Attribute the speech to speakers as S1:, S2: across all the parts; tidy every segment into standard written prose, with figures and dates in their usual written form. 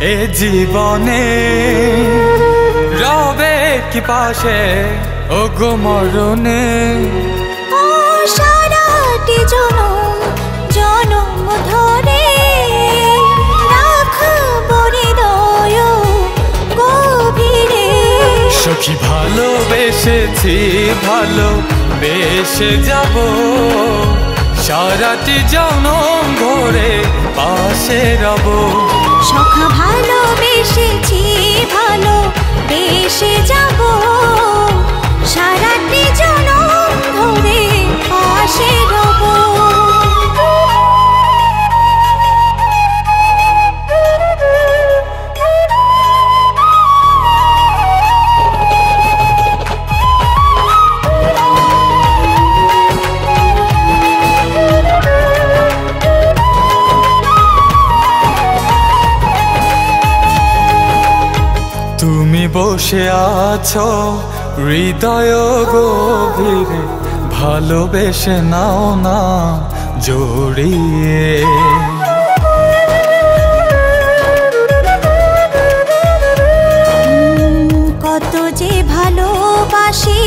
S1: এ জীবনে রবে কি পাশে ও গো মরণে
S2: ও সারাটি জনম জনম ধরে রাখবো হৃদয় গভীরে।
S1: সখী ভালোবেসেছি ভালোবেসে যাব সারাটি জনম ধরে পাশে রব।
S2: সখা ভালোবেসেছি ভালোবেসে যাব সারাটি জনম ধরে পাশে রব।
S1: তুমি বসে আছো হৃদয় গভীরে ভালোবেসে নাও না জড়িয়ে।
S2: কত যে ভালোবাসি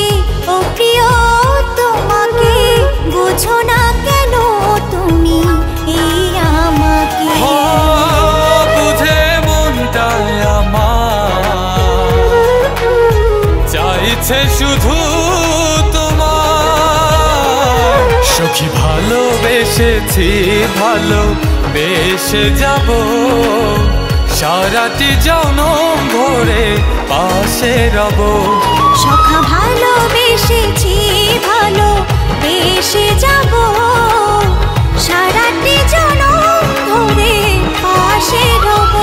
S2: ও প্রিয় তোমাকে বুঝো না কেন তুমি এই আমাকে।
S1: বুঝে মনটায় আমার চাইছে শুধু তোমার। সখী ভালোবেসেছি ভালোবেসে যাব সারাটি জনম ধরে পাশে রব।
S2: সখা ভালোবেসেছি ভালোবেসে যাব সারাটি জনম ধরে পাশে রব।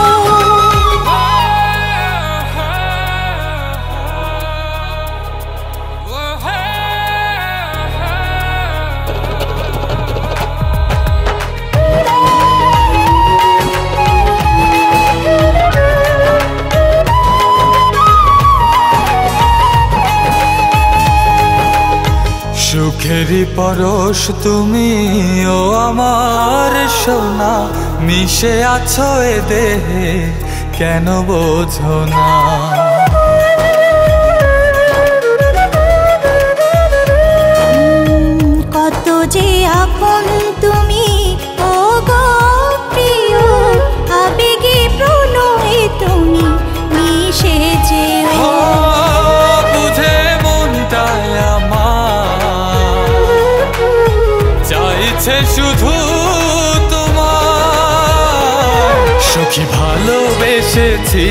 S1: সুখেরই পরশ তুমি ও আমার সোনা মিশে আছো এ দেহে কেন বোঝো না।
S2: কত যে আপন তুমি ও গো প্রিয় আবেগে প্রণয়ে তুমি মিশে যেও।
S1: বুঝে মনটায় আমার চাইছে শুধু তোমার। সখী ভালোবেসেছি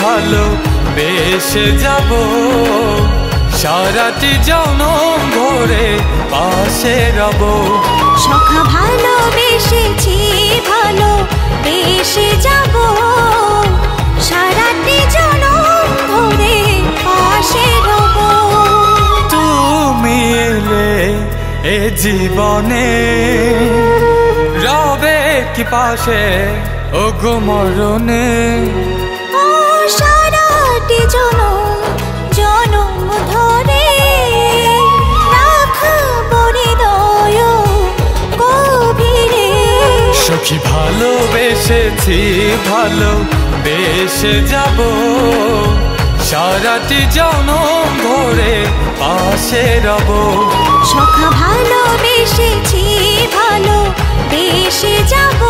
S1: ভালোবেসে যাব সারাটি জনম ধরে পাশে রব।
S2: সখা ভালোবেসেছি ভালোবেসে যাব সারাটি জনম ধরে পাশে রব।
S1: তুমি এলে এ জীবনে রবে কি পাশে ও গো মরণে
S2: ও সারাটি জনম জনম ধরে রাখবো হৃদয় গভীরে।
S1: সখী ভালোবেসেছি ভালোবেসে যাব সারাটি জনম ধরে পাশে রব।
S2: সখা ভালোবেসেছি ভালোবেসে যাব